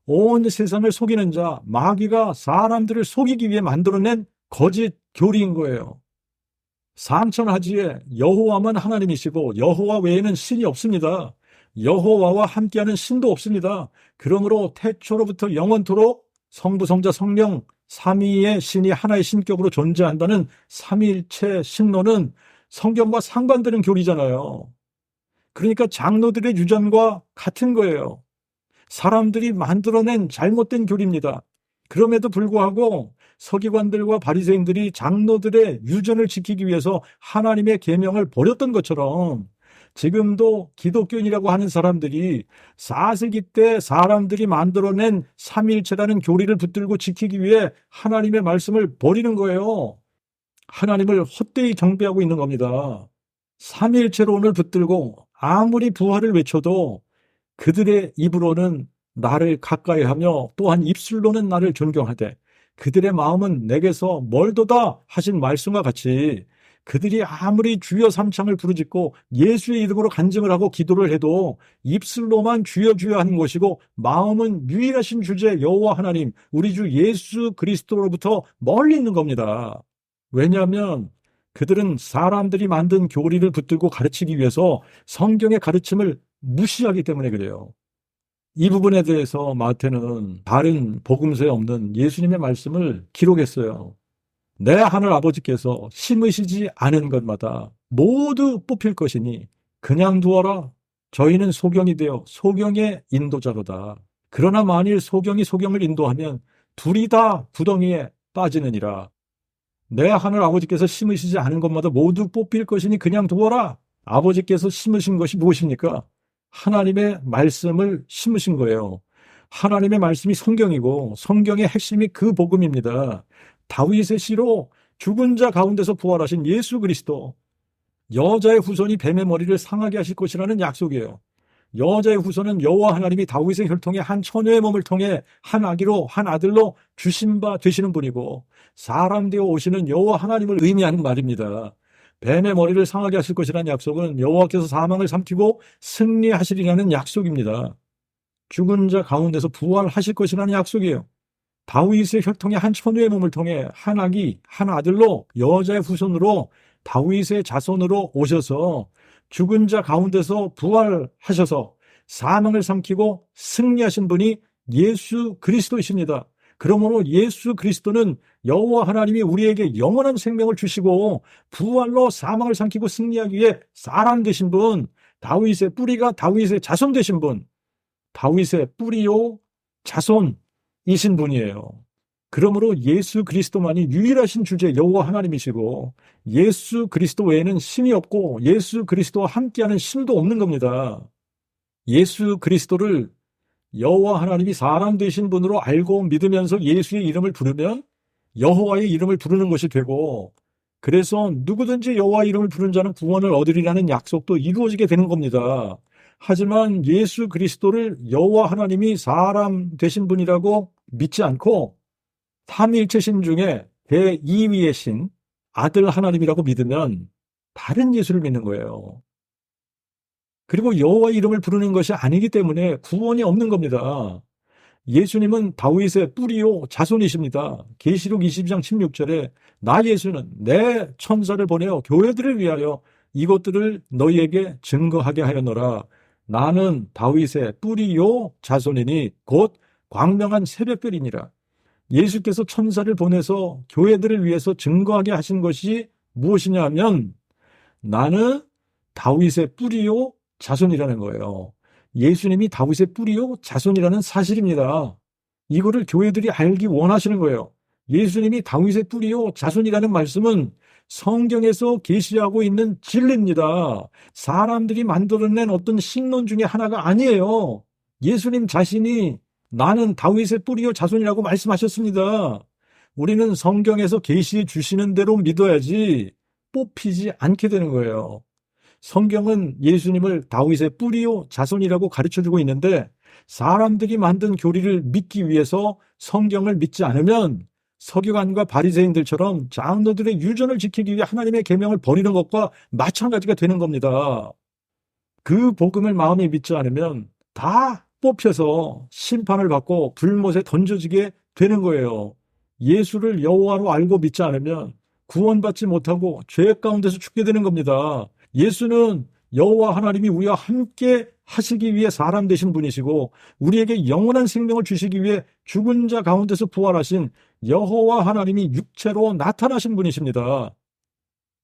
온 세상을 속이는 자, 마귀가 사람들을 속이기 위해 만들어낸 거짓 교리인 거예요. 상천하지에 여호와만 하나님이시고 여호와 외에는 신이 없습니다. 여호와와 함께하는 신도 없습니다. 그러므로 태초로부터 영원토록 성부, 성자, 성령 삼위의 신이 하나의 신격으로 존재한다는 삼위일체 신론은 성경과 상반되는 교리잖아요. 그러니까 장로들의 유전과 같은 거예요. 사람들이 만들어낸 잘못된 교리입니다. 그럼에도 불구하고 서기관들과 바리새인들이 장로들의 유전을 지키기 위해서 하나님의 계명을 버렸던 것처럼 지금도 기독교인이라고 하는 사람들이 4세기 때 사람들이 만들어낸 삼위일체라는 교리를 붙들고 지키기 위해 하나님의 말씀을 버리는 거예요. 하나님을 헛되이 경배하고 있는 겁니다. 삼위일체론을 붙들고 아무리 부활을 외쳐도 그들의 입으로는 나를 가까이하며 또한 입술로는 나를 존경하되 그들의 마음은 내게서 멀도다 하신 말씀과 같이 그들이 아무리 주여 삼창을 부르짖고 예수의 이름으로 간증을 하고 기도를 해도 입술로만 주여 주여 하는 것이고 마음은 유일하신 주제 여호와 하나님 우리 주 예수 그리스도로부터 멀리 있는 겁니다. 왜냐하면 그들은 사람들이 만든 교리를 붙들고 가르치기 위해서 성경의 가르침을 무시하기 때문에 그래요. 이 부분에 대해서 마태는 다른 복음서에 없는 예수님의 말씀을 기록했어요. 내 하늘 아버지께서 심으시지 않은 것마다 모두 뽑힐 것이니 그냥 두어라. 저희는 소경이 되어 소경의 인도자로다. 그러나 만일 소경이 소경을 인도하면 둘이 다 구덩이에 빠지느니라. 내 하늘 아버지께서 심으시지 않은 것마다 모두 뽑힐 것이니 그냥 두어라. 아버지께서 심으신 것이 무엇입니까? 하나님의 말씀을 심으신 거예요. 하나님의 말씀이 성경이고 성경의 핵심이 그 복음입니다. 다윗의 씨로 죽은 자 가운데서 부활하신 예수 그리스도, 여자의 후손이 뱀의 머리를 상하게 하실 것이라는 약속이에요. 여자의 후손은 여호와 하나님이 다윗의 혈통에 한 처녀의 몸을 통해 한 아기로 한 아들로 주신 바 되시는 분이고 사람 되어 오시는 여호와 하나님을 의미하는 말입니다. 뱀의 머리를 상하게 하실 것이라는 약속은 여호와께서 사망을 삼키고 승리하시리라는 약속입니다. 죽은 자 가운데서 부활하실 것이라는 약속이에요. 다윗의 혈통의 한 처녀의 몸을 통해 한 아기, 한 아들로 여자의 후손으로 다윗의 자손으로 오셔서 죽은 자 가운데서 부활하셔서 사망을 삼키고 승리하신 분이 예수 그리스도이십니다. 그러므로 예수 그리스도는 여호와 하나님이 우리에게 영원한 생명을 주시고 부활로 사망을 삼키고 승리하기 위해 사람 되신 분, 다윗의 뿌리가 다윗의 자손 되신 분, 다윗의 뿌리요 자손이신 분이에요. 그러므로 예수 그리스도만이 유일하신 주제 여호와 하나님이시고 예수 그리스도 외에는 신이 없고 예수 그리스도와 함께하는 신도 없는 겁니다. 예수 그리스도를 여호와 하나님이 사람 되신 분으로 알고 믿으면서 예수의 이름을 부르면 여호와의 이름을 부르는 것이 되고, 그래서 누구든지 여호와 이름을 부른 자는 구원을 얻으리라는 약속도 이루어지게 되는 겁니다. 하지만 예수 그리스도를 여호와 하나님이 사람 되신 분이라고 믿지 않고 삼위일체신 중에 제2위의 신, 아들 하나님이라고 믿으면 다른 예수를 믿는 거예요. 그리고 여호와 이름을 부르는 것이 아니기 때문에 구원이 없는 겁니다. 예수님은 다윗의 뿌리요 자손이십니다. 계시록 22장 16절에 나 예수는 내 천사를 보내어 교회들을 위하여 이것들을 너희에게 증거하게 하였노라. 나는 다윗의 뿌리요 자손이니 곧 광명한 새벽별이니라. 예수께서 천사를 보내서 교회들을 위해서 증거하게 하신 것이 무엇이냐 하면 나는 다윗의 뿌리요 자손이라는 거예요. 예수님이 다윗의 뿌리요 자손이라는 사실입니다. 이거를 교회들이 알기 원하시는 거예요. 예수님이 다윗의 뿌리요 자손이라는 말씀은 성경에서 계시하고 있는 진리입니다. 사람들이 만들어낸 어떤 신론 중에 하나가 아니에요. 예수님 자신이 나는 다윗의 뿌리요 자손이라고 말씀하셨습니다. 우리는 성경에서 계시해 주시는 대로 믿어야지 뽑히지 않게 되는 거예요. 성경은 예수님을 다윗의 뿌리요 자손이라고 가르쳐주고 있는데 사람들이 만든 교리를 믿기 위해서 성경을 믿지 않으면 서기관과 바리새인들처럼 장로들의 유전을 지키기 위해 하나님의 계명을 버리는 것과 마찬가지가 되는 겁니다. 그 복음을 마음에 믿지 않으면 다 뽑혀서 심판을 받고 불못에 던져지게 되는 거예요. 예수를 여호와로 알고 믿지 않으면 구원받지 못하고 죄 가운데서 죽게 되는 겁니다. 예수는 여호와 하나님이 우리와 함께 하시기 위해 사람 되신 분이시고 우리에게 영원한 생명을 주시기 위해 죽은 자 가운데서 부활하신 여호와 하나님이 육체로 나타나신 분이십니다.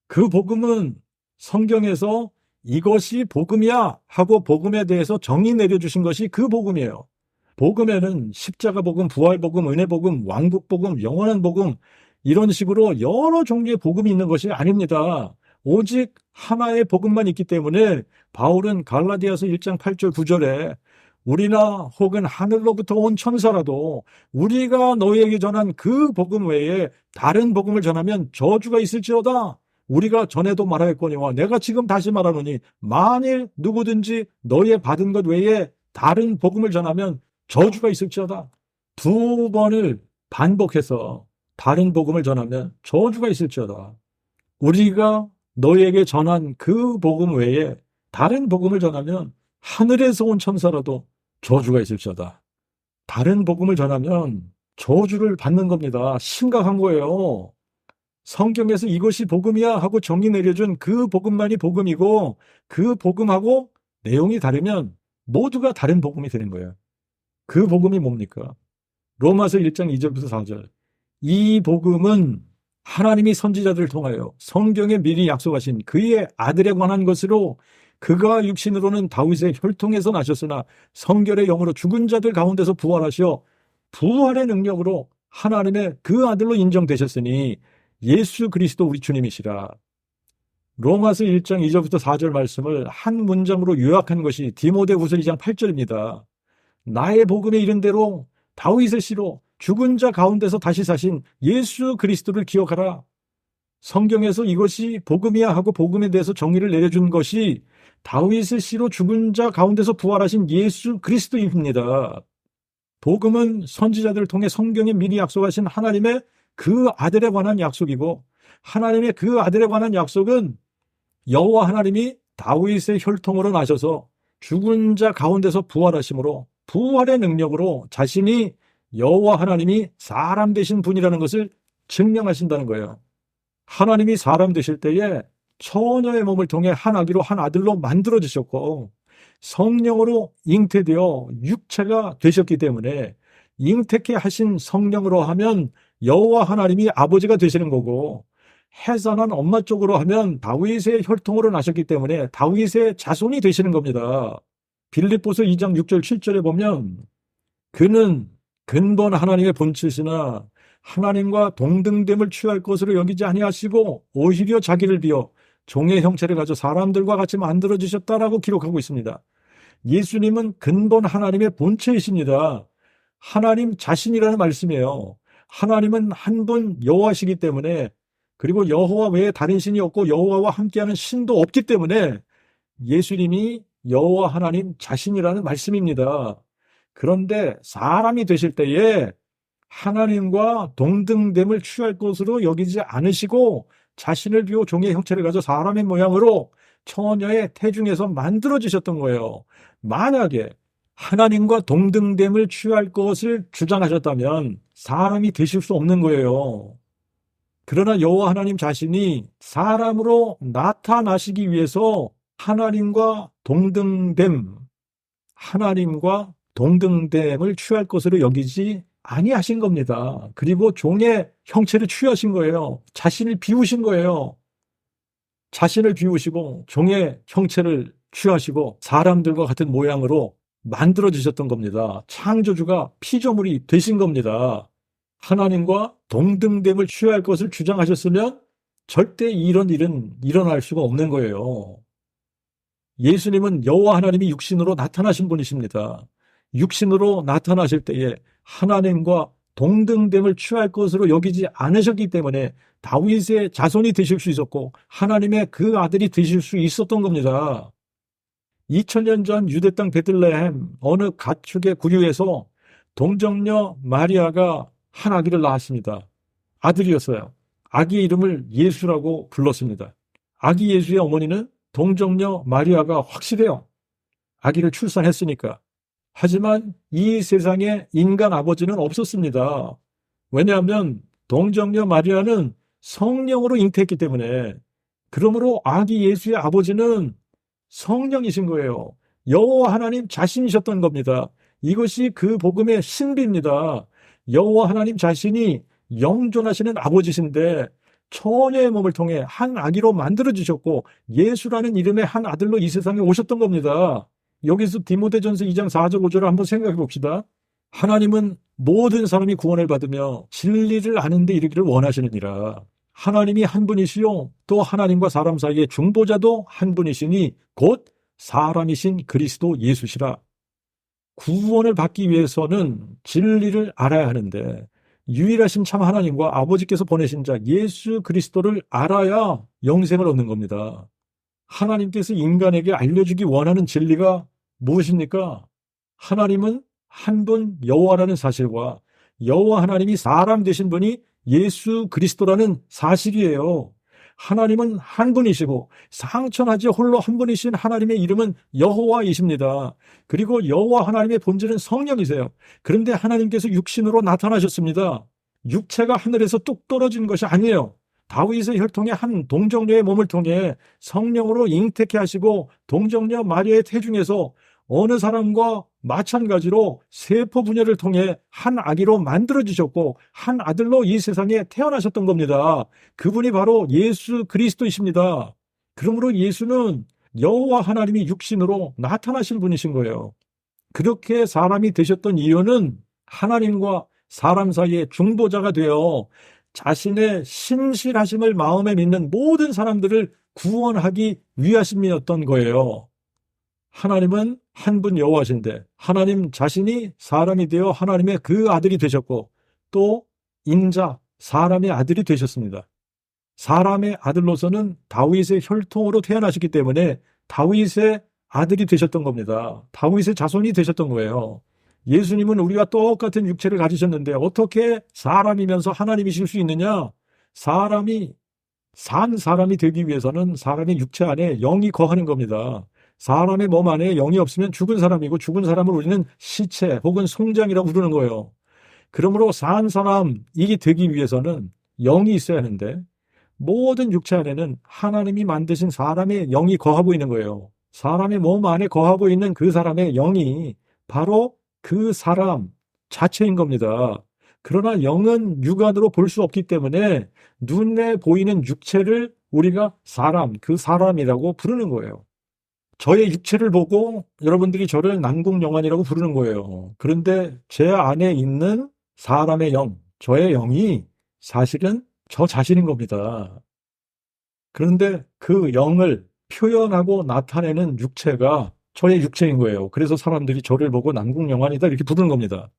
그 복음은 성경에서 이것이 복음이야 하고 복음에 대해서 정의 내려주신 것이 그 복음이에요. 복음에는 십자가 복음, 부활 복음, 은혜 복음, 왕국 복음, 영원한 복음 이런 식으로 여러 종류의 복음이 있는 것이 아닙니다. 오직 하나의 복음만 있기 때문에 바울은 갈라디아서 1장 8절 9절에 우리나 혹은 하늘로부터 온 천사라도 우리가 너희에게 전한 그 복음 외에 다른 복음을 전하면 저주가 있을지어다. 우리가 전에도 말하였거니와 내가 지금 다시 말하노니 만일 누구든지 너희의 받은 것 외에 다른 복음을 전하면 저주가 있을지어다. 두 번을 반복해서 다른 복음을 전하면 저주가 있을지어다. 우리가 너희에게 전한 그 복음 외에 다른 복음을 전하면 하늘에서 온 천사라도 저주가 있을지어다. 다른 복음을 전하면 저주를 받는 겁니다. 심각한 거예요. 성경에서 이것이 복음이야 하고 정의 내려준 그 복음만이 복음이고 그 복음하고 내용이 다르면 모두가 다른 복음이 되는 거예요. 그 복음이 뭡니까? 로마서 1장 2절부터 4절. 이 복음은 하나님이 선지자들을 통하여 성경에 미리 약속하신 그의 아들에 관한 것으로 그가 육신으로는 다윗의 혈통에서 나셨으나 성결의 영으로 죽은 자들 가운데서 부활하시어 부활의 능력으로 하나님의 그 아들로 인정되셨으니 예수 그리스도 우리 주님이시라. 로마서 1장 2절부터 4절 말씀을 한 문장으로 요약한 것이 디모데후서 2장 8절입니다. 나의 복음에 이른 대로 다윗의 씨로 죽은 자 가운데서 다시 사신 예수 그리스도를 기억하라. 성경에서 이것이 복음이야 하고 복음에 대해서 정의를 내려준 것이 다윗의 씨로 죽은 자 가운데서 부활하신 예수 그리스도입니다. 복음은 선지자들을 통해 성경에 미리 약속하신 하나님의 그 아들에 관한 약속이고 하나님의 그 아들에 관한 약속은 여호와 하나님이 다윗의 혈통으로 나셔서 죽은 자 가운데서 부활하심으로 부활의 능력으로 자신이 여호와 하나님이 사람 되신 분이라는 것을 증명하신다는 거예요. 하나님이 사람 되실 때에 처녀의 몸을 통해 한 아기로 한 아들로 만들어주셨고 성령으로 잉태되어 육체가 되셨기 때문에 잉태케 하신 성령으로 하면 여호와 하나님이 아버지가 되시는 거고, 해산한 엄마 쪽으로 하면 다윗의 혈통으로 나셨기 때문에 다윗의 자손이 되시는 겁니다. 빌립보서 2장 6절 7절에 보면 그는 근본 하나님의 본체시나 하나님과 동등됨을 취할 것으로 여기지 아니하시고 오히려 자기를 비워 종의 형체를 가져 사람들과 같이 만들어주셨다라고 기록하고 있습니다. 예수님은 근본 하나님의 본체이십니다. 하나님 자신이라는 말씀이에요. 하나님은 한 분 여호와시기 때문에, 그리고 여호와 외에 다른 신이 없고 여호와와 함께하는 신도 없기 때문에 예수님이 여호와 하나님 자신이라는 말씀입니다. 그런데 사람이 되실 때에 하나님과 동등됨을 취할 것으로 여기지 않으시고 자신을 비워 종의 형체를 가져 사람의 모양으로 처녀의 태중에서 만들어지셨던 거예요. 만약에 하나님과 동등됨을 취할 것을 주장하셨다면 사람이 되실 수 없는 거예요. 그러나 여호와 하나님 자신이 사람으로 나타나시기 위해서 하나님과 동등됨을 취할 것으로 여기지 아니하신 겁니다. 그리고 종의 형체를 취하신 거예요. 자신을 비우신 거예요. 자신을 비우시고 종의 형체를 취하시고 사람들과 같은 모양으로 만들어지셨던 겁니다. 창조주가 피조물이 되신 겁니다. 하나님과 동등됨을 취할 것을 주장하셨으면 절대 이런 일은 일어날 수가 없는 거예요. 예수님은 여호와 하나님이 육신으로 나타나신 분이십니다. 육신으로 나타나실 때에 하나님과 동등됨을 취할 것으로 여기지 않으셨기 때문에 다윗의 자손이 되실 수 있었고 하나님의 그 아들이 되실 수 있었던 겁니다. 2000년 전 유대 땅 베들레헴 어느 가축의 구유에서 동정녀 마리아가 한 아기를 낳았습니다. 아들이었어요. 아기 이름을 예수라고 불렀습니다. 아기 예수의 어머니는 동정녀 마리아가 확실해요. 아기를 출산했으니까. 하지만 이 세상에 인간 아버지는 없었습니다. 왜냐하면 동정녀 마리아는 성령으로 잉태했기 때문에. 그러므로 아기 예수의 아버지는 성령이신 거예요. 여호와 하나님 자신이셨던 겁니다. 이것이 그 복음의 신비입니다. 여호와 하나님 자신이 영존하시는 아버지신데 처녀의 몸을 통해 한 아기로 만들어주셨고 예수라는 이름의 한 아들로 이 세상에 오셨던 겁니다. 여기서 디모데전서 2장 4절 5절을 한번 생각해 봅시다. 하나님은 모든 사람이 구원을 받으며 진리를 아는 데 이르기를 원하시느니라. 하나님이 한 분이시요 또 하나님과 사람 사이의 중보자도 한 분이시니 곧 사람이신 그리스도 예수시라. 구원을 받기 위해서는 진리를 알아야 하는데 유일하신 참 하나님과 아버지께서 보내신 자 예수 그리스도를 알아야 영생을 얻는 겁니다. 하나님께서 인간에게 알려주기 원하는 진리가 무엇입니까? 하나님은 한 분 여호와라는 사실과 여호와 하나님이 사람 되신 분이 예수 그리스도라는 사실이에요. 하나님은 한 분이시고 상천하지 홀로 한 분이신 하나님의 이름은 여호와이십니다. 그리고 여호와 하나님의 본질은 성령이세요. 그런데 하나님께서 육신으로 나타나셨습니다. 육체가 하늘에서 뚝 떨어진 것이 아니에요. 다윗의 혈통의 한 동정녀의 몸을 통해 성령으로 잉태케 하시고 동정녀 마리아의 태중에서 어느 사람과 마찬가지로 세포 분열을 통해 한 아기로 만들어지셨고 한 아들로 이 세상에 태어나셨던 겁니다. 그분이 바로 예수 그리스도이십니다. 그러므로 예수는 여호와 하나님이 육신으로 나타나신 분이신 거예요. 그렇게 사람이 되셨던 이유는 하나님과 사람 사이의 중보자가 되어 자신의 신실하심을 마음에 믿는 모든 사람들을 구원하기 위하심이었던 거예요. 하나님은 한 분 여호와신데 하나님 자신이 사람이 되어 하나님의 그 아들이 되셨고 또 인자 사람의 아들이 되셨습니다. 사람의 아들로서는 다윗의 혈통으로 태어나셨기 때문에 다윗의 아들이 되셨던 겁니다. 다윗의 자손이 되셨던 거예요. 예수님은 우리와 똑같은 육체를 가지셨는데 어떻게 사람이면서 하나님이실 수 있느냐? 사람이 산 사람이 되기 위해서는 사람의 육체 안에 영이 거하는 겁니다. 사람의 몸 안에 영이 없으면 죽은 사람이고 죽은 사람을 우리는 시체 혹은 송장이라고 부르는 거예요. 그러므로 산 사람이 되기 위해서는 영이 있어야 하는데 모든 육체 안에는 하나님이 만드신 사람의 영이 거하고 있는 거예요. 사람의 몸 안에 거하고 있는 그 사람의 영이 바로 그 사람, 자체인 겁니다. 그러나 영은 육안으로 볼 수 없기 때문에 눈에 보이는 육체를 우리가 그 사람이라고 부르는 거예요. 저의 육체를 보고 여러분들이 저를 남궁영환이라고 부르는 거예요. 그런데 제 안에 있는 사람의 영, 저의 영이 사실은 저 자신인 겁니다. 그런데 그 영을 표현하고 나타내는 육체가 저의 육체인 거예요. 그래서 사람들이 저를 보고 남궁영환이다 이렇게 부르는 겁니다.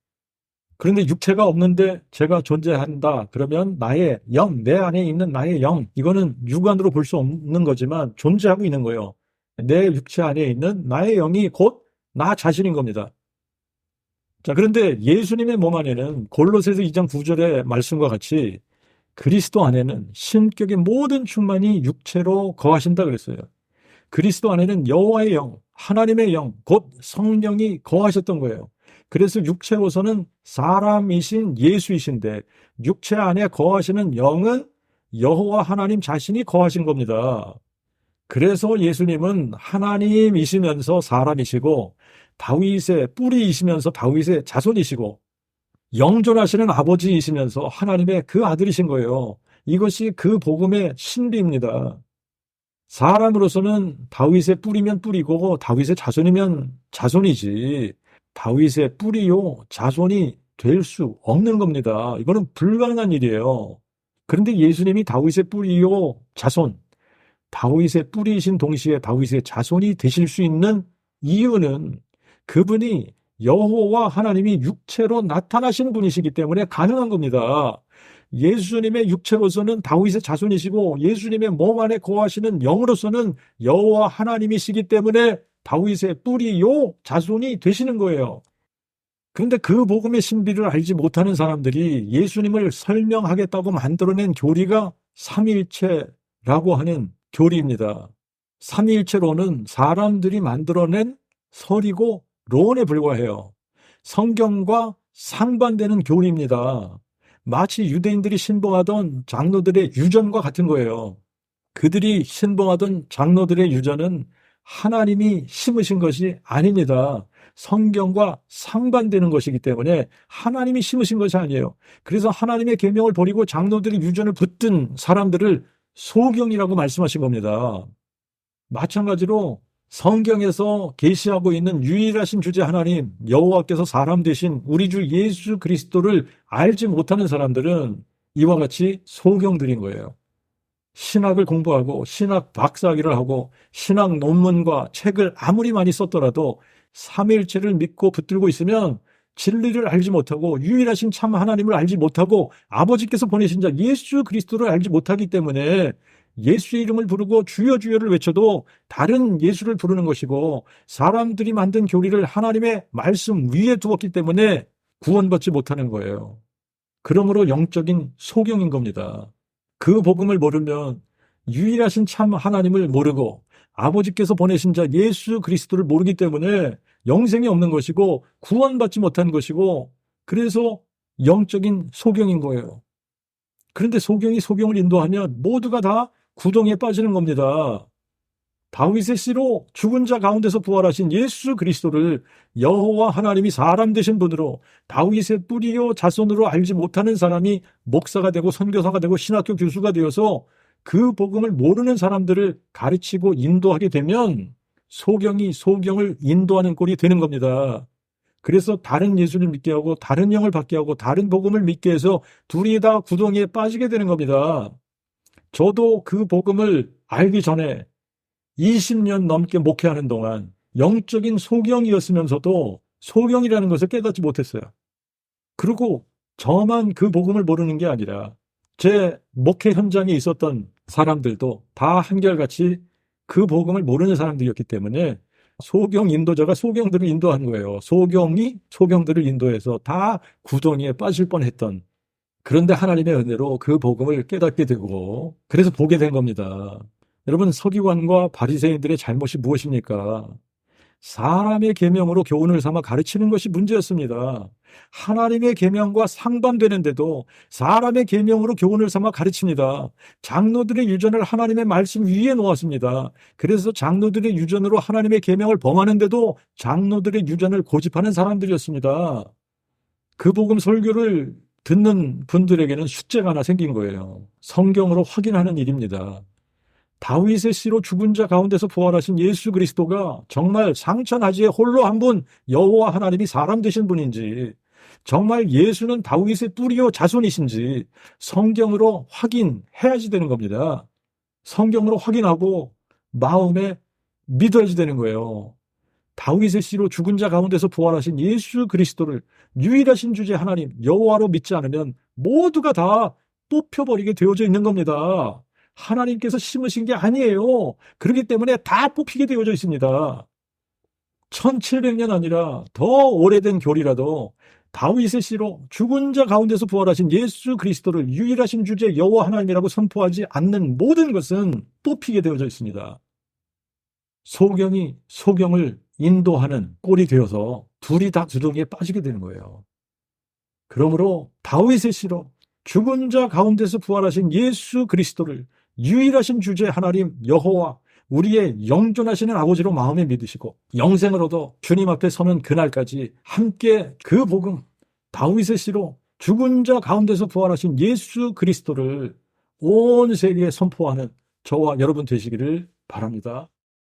그런데 육체가 없는데 제가 존재한다. 그러면 나의 영, 내 안에 있는 나의 영, 이거는 육안으로 볼 수 없는 거지만 존재하고 있는 거예요. 내 육체 안에 있는 나의 영이 곧 나 자신인 겁니다. 자, 그런데 예수님의 몸 안에는 골로새서 2장 9절의 말씀과 같이 그리스도 안에는 신격의 모든 충만이 육체로 거하신다 그랬어요. 그리스도 안에는 여호와의 영, 하나님의 영, 곧 성령이 거하셨던 거예요. 그래서 육체로서는 사람이신 예수이신데 육체 안에 거하시는 영은 여호와 하나님 자신이 거하신 겁니다. 그래서 예수님은 하나님이시면서 사람이시고 다윗의 뿌리이시면서 다윗의 자손이시고 영존하시는 아버지이시면서 하나님의 그 아들이신 거예요. 이것이 그 복음의 신비입니다. 사람으로서는 다윗의 뿌리면 뿌리고 다윗의 자손이면 자손이지 다윗의 뿌리요 자손이 될 수 없는 겁니다. 이거는 불가능한 일이에요. 그런데 예수님이 다윗의 뿌리요 자손, 다윗의 뿌리이신 동시에 다윗의 자손이 되실 수 있는 이유는 그분이 여호와 하나님이 육체로 나타나신 분이시기 때문에 가능한 겁니다. 예수님의 육체로서는 다윗의 자손이시고 예수님의 몸 안에 거하시는 영으로서는 여호와 하나님이시기 때문에 다윗의 뿌리요 자손이 되시는 거예요. 그런데 그 복음의 신비를 알지 못하는 사람들이 예수님을 설명하겠다고 만들어낸 교리가 삼위일체라고 하는 교리입니다. 삼위일체론은 사람들이 만들어낸 설이고 론에 불과해요. 성경과 상반되는 교리입니다. 마치 유대인들이 신봉하던 장로들의 유전과 같은 거예요. 그들이 신봉하던 장로들의 유전은 하나님이 심으신 것이 아닙니다. 성경과 상반되는 것이기 때문에 하나님이 심으신 것이 아니에요. 그래서 하나님의 계명을 버리고 장로들의 유전을 붙든 사람들을 소경이라고 말씀하신 겁니다. 마찬가지로 성경에서 계시하고 있는 유일하신 주제 하나님 여호와께서 사람 되신 우리 주 예수 그리스도를 알지 못하는 사람들은 이와 같이 소경들인 거예요. 신학을 공부하고 신학 박사학위를 하고 신학 논문과 책을 아무리 많이 썼더라도 삼위일체를 믿고 붙들고 있으면 진리를 알지 못하고 유일하신 참 하나님을 알지 못하고 아버지께서 보내신 자 예수 그리스도를 알지 못하기 때문에 예수의 이름을 부르고 주여 주여를 외쳐도 다른 예수를 부르는 것이고 사람들이 만든 교리를 하나님의 말씀 위에 두었기 때문에 구원받지 못하는 거예요. 그러므로 영적인 소경인 겁니다. 그 복음을 모르면 유일하신 참 하나님을 모르고 아버지께서 보내신 자 예수 그리스도를 모르기 때문에 영생이 없는 것이고 구원받지 못한 것이고 그래서 영적인 소경인 거예요. 그런데 소경이 소경을 인도하면 모두가 다 구덩이에 빠지는 겁니다. 다윗의 씨로 죽은 자 가운데서 부활하신 예수 그리스도를 여호와 하나님이 사람 되신 분으로 다윗의 뿌리요 자손으로 알지 못하는 사람이 목사가 되고 선교사가 되고 신학교 교수가 되어서 그 복음을 모르는 사람들을 가르치고 인도하게 되면 소경이 소경을 인도하는 꼴이 되는 겁니다. 그래서 다른 예수를 믿게 하고 다른 영을 받게 하고 다른 복음을 믿게 해서 둘이 다 구덩이에 빠지게 되는 겁니다. 저도 그 복음을 알기 전에 20년 넘게 목회하는 동안 영적인 소경이었으면서도 소경이라는 것을 깨닫지 못했어요. 그리고 저만 그 복음을 모르는 게 아니라 제 목회 현장에 있었던 사람들도 다 한결같이 그 복음을 모르는 사람들이었기 때문에 소경 인도자가 소경들을 인도한 거예요. 소경이 소경들을 인도해서 다 구덩이에 빠질 뻔했던. 그런데 하나님의 은혜로 그 복음을 깨닫게 되고 그래서 보게 된 겁니다. 여러분, 서기관과 바리새인들의 잘못이 무엇입니까? 사람의 계명으로 교훈을 삼아 가르치는 것이 문제였습니다. 하나님의 계명과 상반되는데도 사람의 계명으로 교훈을 삼아 가르칩니다. 장로들의 유전을 하나님의 말씀 위에 놓았습니다. 그래서 장로들의 유전으로 하나님의 계명을 범하는데도 장로들의 유전을 고집하는 사람들이었습니다. 그 복음 설교를 듣는 분들에게는 숙제가 하나 생긴 거예요. 성경으로 확인하는 일입니다. 다윗의 씨로 죽은 자 가운데서 부활하신 예수 그리스도가 정말 상천하지에 홀로 한 분 여호와 하나님이 사람 되신 분인지, 정말 예수는 다윗의 뿌리요 자손이신지 성경으로 확인해야지 되는 겁니다. 성경으로 확인하고 마음에 믿어야지 되는 거예요. 다윗의 씨로 죽은 자 가운데서 부활하신 예수 그리스도를 유일하신 주제 하나님 여호와로 믿지 않으면 모두가 다 뽑혀버리게 되어져 있는 겁니다. 하나님께서 심으신 게 아니에요. 그렇기 때문에 다 뽑히게 되어져 있습니다. 1700년 아니라 더 오래된 교리라도 다윗의 씨로 죽은 자 가운데서 부활하신 예수 그리스도를 유일하신 주제 여호와 하나님이라고 선포하지 않는 모든 것은 뽑히게 되어져 있습니다. 소경이 소경을 인도하는 꼴이 되어서 둘이 다 두덩이에 빠지게 되는 거예요. 그러므로 다윗의 씨로 죽은 자 가운데서 부활하신 예수 그리스도를 유일하신 주제 하나님 여호와, 우리의 영존하시는 아버지로 마음에 믿으시고 영생을 얻어 주님 앞에 서는 그날까지 함께 그 복음, 다윗의 씨로 죽은 자 가운데서 부활하신 예수 그리스도를 온 세계에 선포하는 저와 여러분 되시기를 바랍니다.